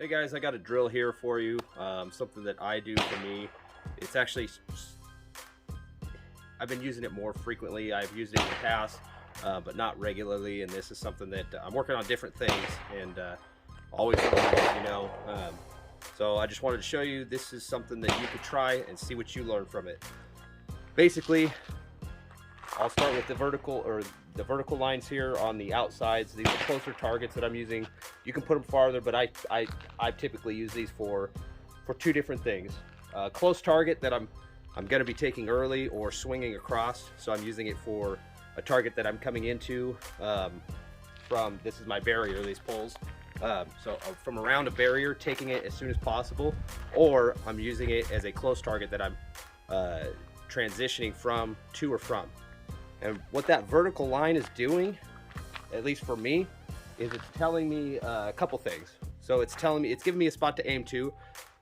Hey guys, I got a drill here for you, something that I do for me. It's actually, I've been using it more frequently. I've used it in the past, but not regularly, and this is something that I'm working on different things and always learning, you know. So I just wanted to show you this is something that you could try and see what you learn from it. Basically, I'll start with the vertical lines here on the outsides. These are closer targets that I'm using. You can put them farther, but I typically use these for two different things. Close target that I'm going to be taking early or swinging across. So I'm using it for a target that I'm coming into from, this is my barrier, these poles. So from around a barrier, taking it as soon as possible, or I'm using it as a close target that I'm transitioning from, to, or from. And what that vertical line is doing, at least for me, is it's telling me a couple things. So it's giving me a spot to aim to.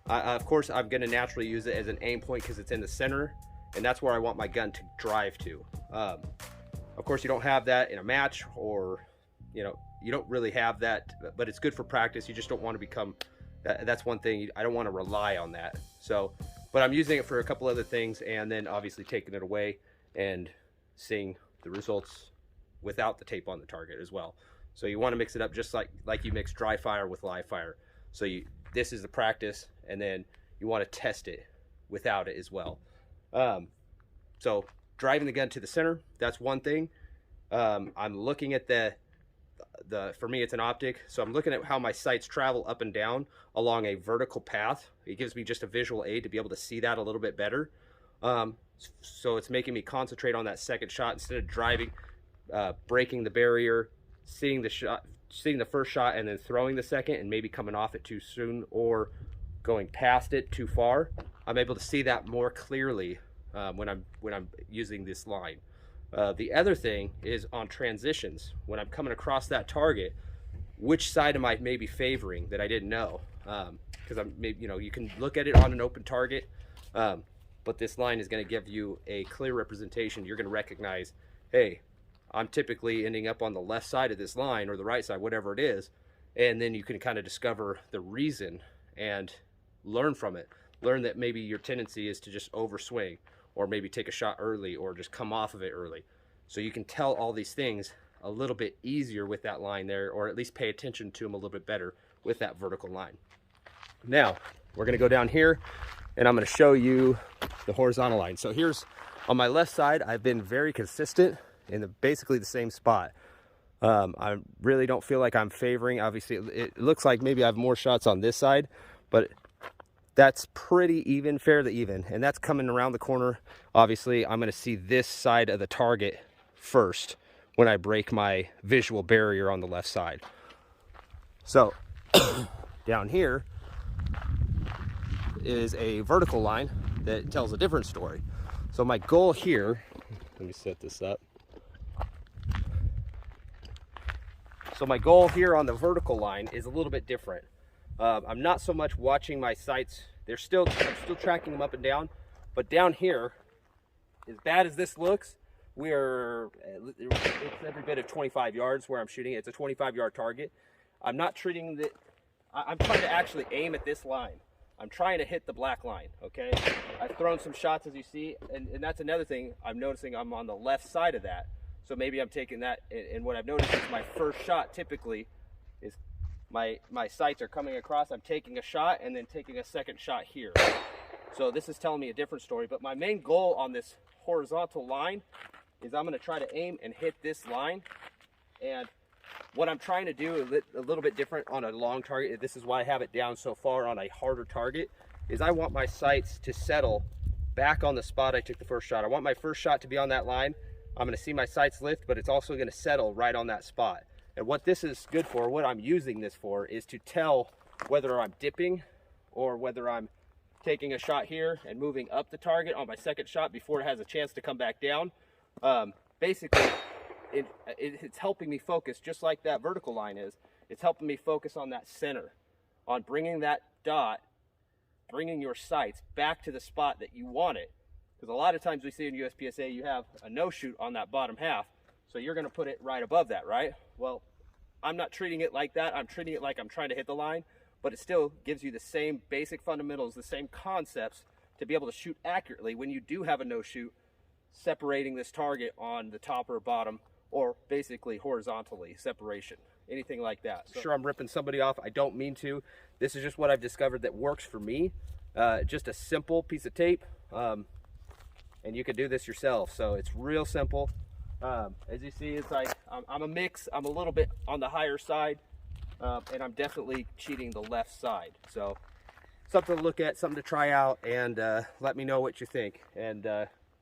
Of course, I'm going to naturally use it as an aim point because it's in the center, and that's where I want my gun to drive to. Of course, you don't have that in a match, or you don't really have that, but it's good for practice. You just don't want to become, that's one thing, I don't want to rely on that. So, but I'm using it for a couple other things, and then obviously taking it away and seeing the results without the tape on the target as well. So you want to mix it up just like you mix dry fire with live fire. So this is the practice, and then you want to test it without it as well. So driving the gun to the center, that's one thing. I'm looking at for me it's an optic, so I'm looking at how my sights travel up and down along a vertical path. It gives me just a visual aid to be able to see that a little bit better. So it's making me concentrate on that second shot instead of driving, breaking the barrier, seeing the first shot and then throwing the second and maybe coming off it too soon or going past it too far. I'm able to see that more clearly when I'm using this line. The other thing is on transitions. When I'm coming across that target, which side am I maybe favoring that I didn't know? Because you can look at it on an open target. But this line is going to give you a clear representation. You're going to recognize, hey, I'm typically ending up on the left side of this line, or the right side, whatever it is. And then you can kind of discover the reason and learn from it. Learn that maybe your tendency is to just overswing, or maybe take a shot early, or just come off of it early. So you can tell all these things a little bit easier with that line there, or at least pay attention to them a little bit better with that vertical line. Now, we're going to go down here, and I'm going to show you the horizontal line. So here's on my left side, I've been very consistent in basically the same spot. I really don't feel like I'm favoring. Obviously, it looks like maybe I have more shots on this side, but that's pretty even, fairly even. And that's coming around the corner. Obviously, I'm going to see this side of the target first when I break my visual barrier on the left side. So down here is a vertical line that tells a different story. So my goal here, let me set this up. So my goal here on the vertical line is a little bit different. I'm not so much watching my sights. I'm still tracking them up and down, but down here, as bad as this looks, it's every bit of 25 yards where I'm shooting. It's a 25-yard target. I'm not treating it, I'm trying to actually aim at this line. I'm trying to hit the black line, okay? I've thrown some shots, as you see, and that's another thing I'm noticing. I'm on the left side of that. So maybe I'm taking that, and what I've noticed is my first shot typically is my sights are coming across. I'm taking a shot and then taking a second shot here. So this is telling me a different story, but my main goal on this horizontal line is I'm gonna try to aim and hit this line. And what I'm trying to do is a little bit different on a long target. This is why I have it down so far on a harder target, is I want my sights to settle back on the spot I took the first shot. I want my first shot to be on that line. I'm going to see my sights lift, but it's also going to settle right on that spot. And what this is good for, what I'm using this for, is to tell whether I'm dipping or whether I'm taking a shot here and moving up the target on my second shot before it has a chance to come back down. Basically, it's helping me focus, just like that vertical line is. It's helping me focus on that center, on bringing that dot, bringing your sights back to the spot that you want it. Because a lot of times we see in USPSA, you have a no-shoot on that bottom half. So you're going to put it right above that, right? Well, I'm not treating it like that. I'm treating it like I'm trying to hit the line. but it still gives you the same basic fundamentals, the same concepts to be able to shoot accurately when you do have a no shoot, separating this target on the top or bottom, or basically horizontally separation, anything like that. So, sure, I'm ripping somebody off. I don't mean to. This is just what I've discovered that works for me. Just a simple piece of tape, and you can do this yourself. So it's real simple. As you see, it's like I'm a mix. I'm a little bit on the higher side, and I'm definitely cheating the left side. So something to look at, something to try out, and let me know what you think. And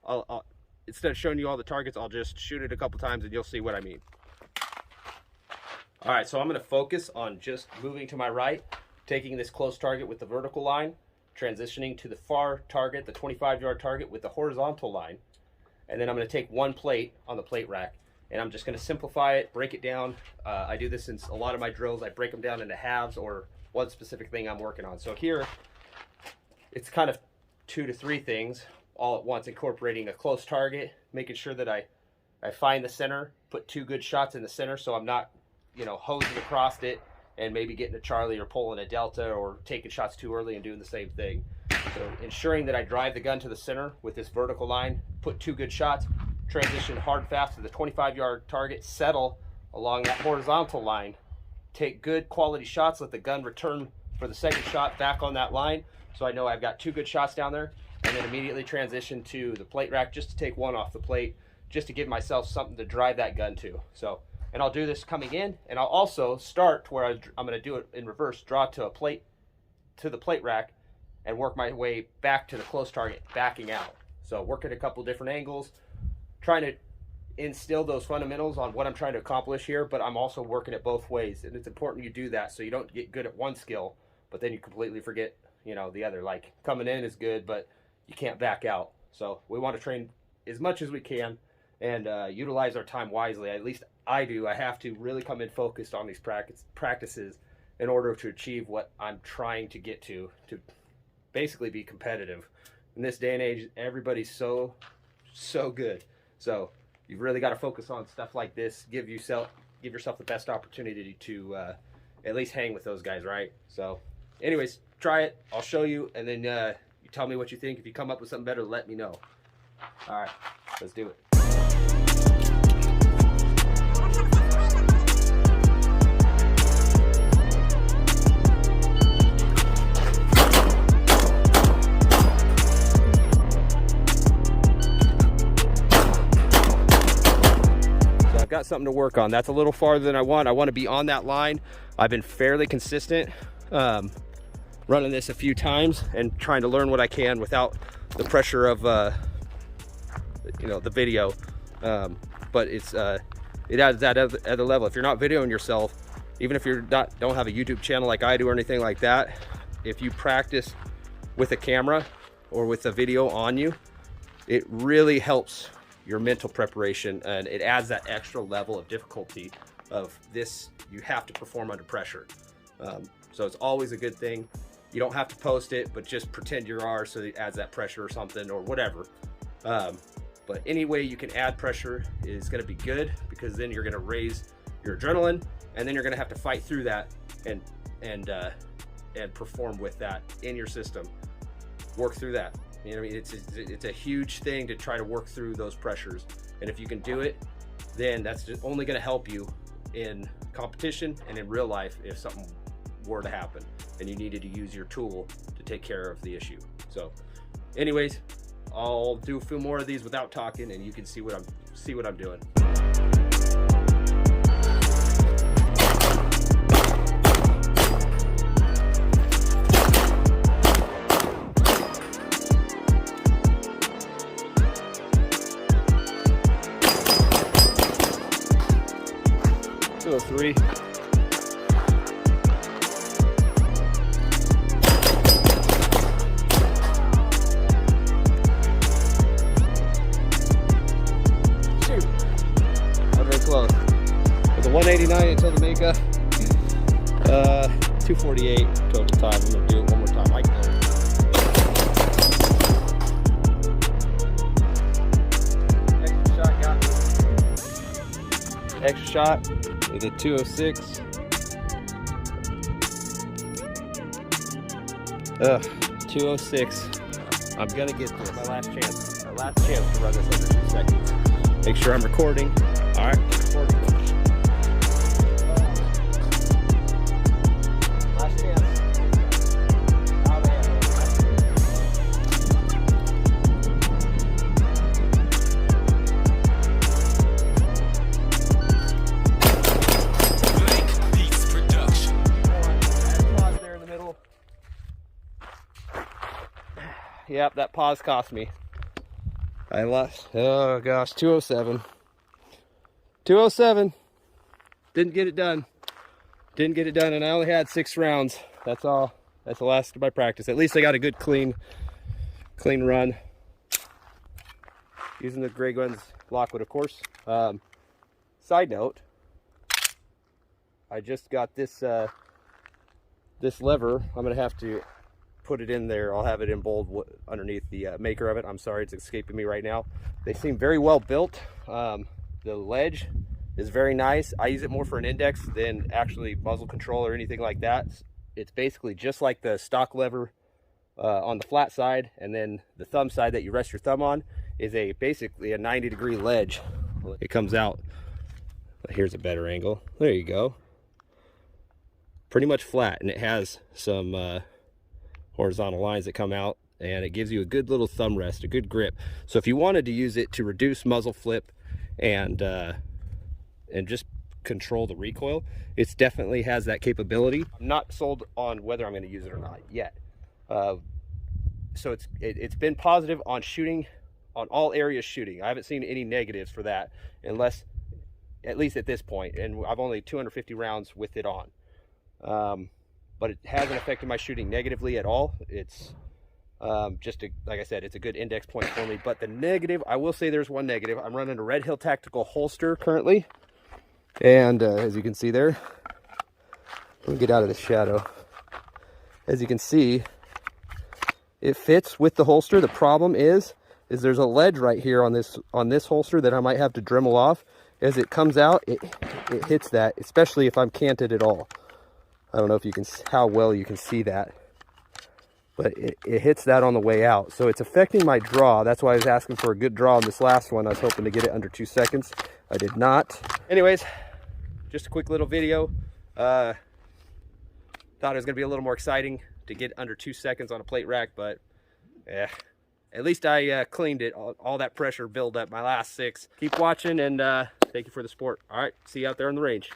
I'll instead of showing you all the targets, I'll just shoot it a couple times and you'll see what I mean. All right, so I'm going to focus on just moving to my right, taking this close target with the vertical line, transitioning to the far target, the 25-yard target with the horizontal line, and then I'm going to take one plate on the plate rack, and I'm just going to simplify it, break it down. I do this in a lot of my drills. I break them down into halves or one specific thing I'm working on. So here, it's kind of 2 to 3 things all at once, incorporating a close target, making sure that I find the center, put 2 good shots in the center so I'm not, you know, hosing across it and maybe getting a Charlie or pulling a Delta or taking shots too early and doing the same thing. So ensuring that I drive the gun to the center with this vertical line, put 2 good shots, transition hard fast to the 25-yard target, settle along that horizontal line, take good quality shots, let the gun return for the second shot back on that line so I know I've got 2 good shots down there, and then immediately transition to the plate rack just to take one off the plate, just to give myself something to drive that gun to. So, and I'll do this coming in, and I'll also start to where I'm going to do it in reverse, draw to a plate, to the plate rack, and work my way back to the close target, backing out. So working a couple different angles, trying to instill those fundamentals on what I'm trying to accomplish here, but I'm also working it both ways, and it's important you do that so you don't get good at one skill, but then you completely forget, you know, the other. Like coming in is good, but you can't back out. So we want to train as much as we can and utilize our time wisely. At least I do. I have to really come in focused on these practices in order to achieve what I'm trying to get to basically be competitive. In this day and age, everybody's so good. So you've really got to focus on stuff like this. Give yourself the best opportunity to at least hang with those guys, right? So anyways, try it. I'll show you, and then you tell me what you think. If you come up with something better, let me know. All right, let's do it. I've got something to work on. That's a little farther than I want. I want to be on that line. I've been fairly consistent running this a few times and trying to learn what I can without the pressure of you know, the video, but it's it adds that other level. If you're not videoing yourself, even if you're don't have a YouTube channel like I do or anything like that, if you practice with a camera or with a video on you, it really helps your mental preparation, and it adds that extra level of difficulty of this. You have to perform under pressure, so it's always a good thing. You don't have to post it, but just pretend you are, so it adds that pressure or something or whatever. But any way you can add pressure is going to be good, because then you're going to raise your adrenaline, and then you're going to have to fight through that and perform with that in your system. Work through that. You know what I mean? It's a huge thing to try to work through those pressures, and if you can do it, then that's just only going to help you in competition and in real life if something were to happen and you needed to use your tool to take care of the issue. anyways, I'll do a few more of these without talking, and you can see what I'm doing. Three. Shoot. Not very close. With a 189 until the makeup. 248 total time. I'm gonna do it one more time. I can extra shot got me. Extra shot. We did 206. 206. I'm gonna get this. My last chance. My last chance to run this under 2 seconds. Make sure I'm recording. All right, recording. Last chance. Oh, man. Pause there in the middle. Yep, that pause cost me. I lost, oh gosh, 207. 207. Didn't get it done. Didn't get it done, and I only had 6 rounds. That's all. That's the last of my practice. At least I got a good clean run. Using the GrayGuns Lockwood, of course. Side note, I just got this this lever. I'm gonna have to put it in there. I'll have it in bold underneath the maker of it. I'm sorry, it's escaping me right now. They seem very well built. The ledge is very nice. I use it more for an index than actually muzzle control or anything like that. It's basically just like the stock lever on the flat side, and then the thumb side that you rest your thumb on is basically a 90-degree ledge. It comes out, here's a better angle. There you go. Pretty much flat, and it has some horizontal lines that come out, and it gives you a good little thumb rest, a good grip. So if you wanted to use it to reduce muzzle flip and just control the recoil, it definitely has that capability. I'm not sold on whether I'm going to use it or not yet. So it's been positive on shooting, on all areas shooting. I haven't seen any negatives for that, unless, at least at this point, and I've only 250 rounds with it on. But it hasn't affected my shooting negatively at all. It's like I said, it's a good index point for me. But the negative, I will say there's one negative. I'm running a Red Hill Tactical holster currently. And as you can see there, let me get out of the shadow. As you can see, it fits with the holster. The problem is there's a ledge right here on this holster that I might have to Dremel off. As it comes out, it hits that, especially if I'm canted at all. I don't know if you can, how well you can see that, but it hits that on the way out. So it's affecting my draw. That's why I was asking for a good draw on this last one. I was hoping to get it under 2 seconds. I did not. Anyways, just a quick little video. Thought it was gonna be a little more exciting to get under 2 seconds on a plate rack, but at least I cleaned it. All that pressure build up my last 6. Keep watching, and thank you for the support. All right, see you out there on the range.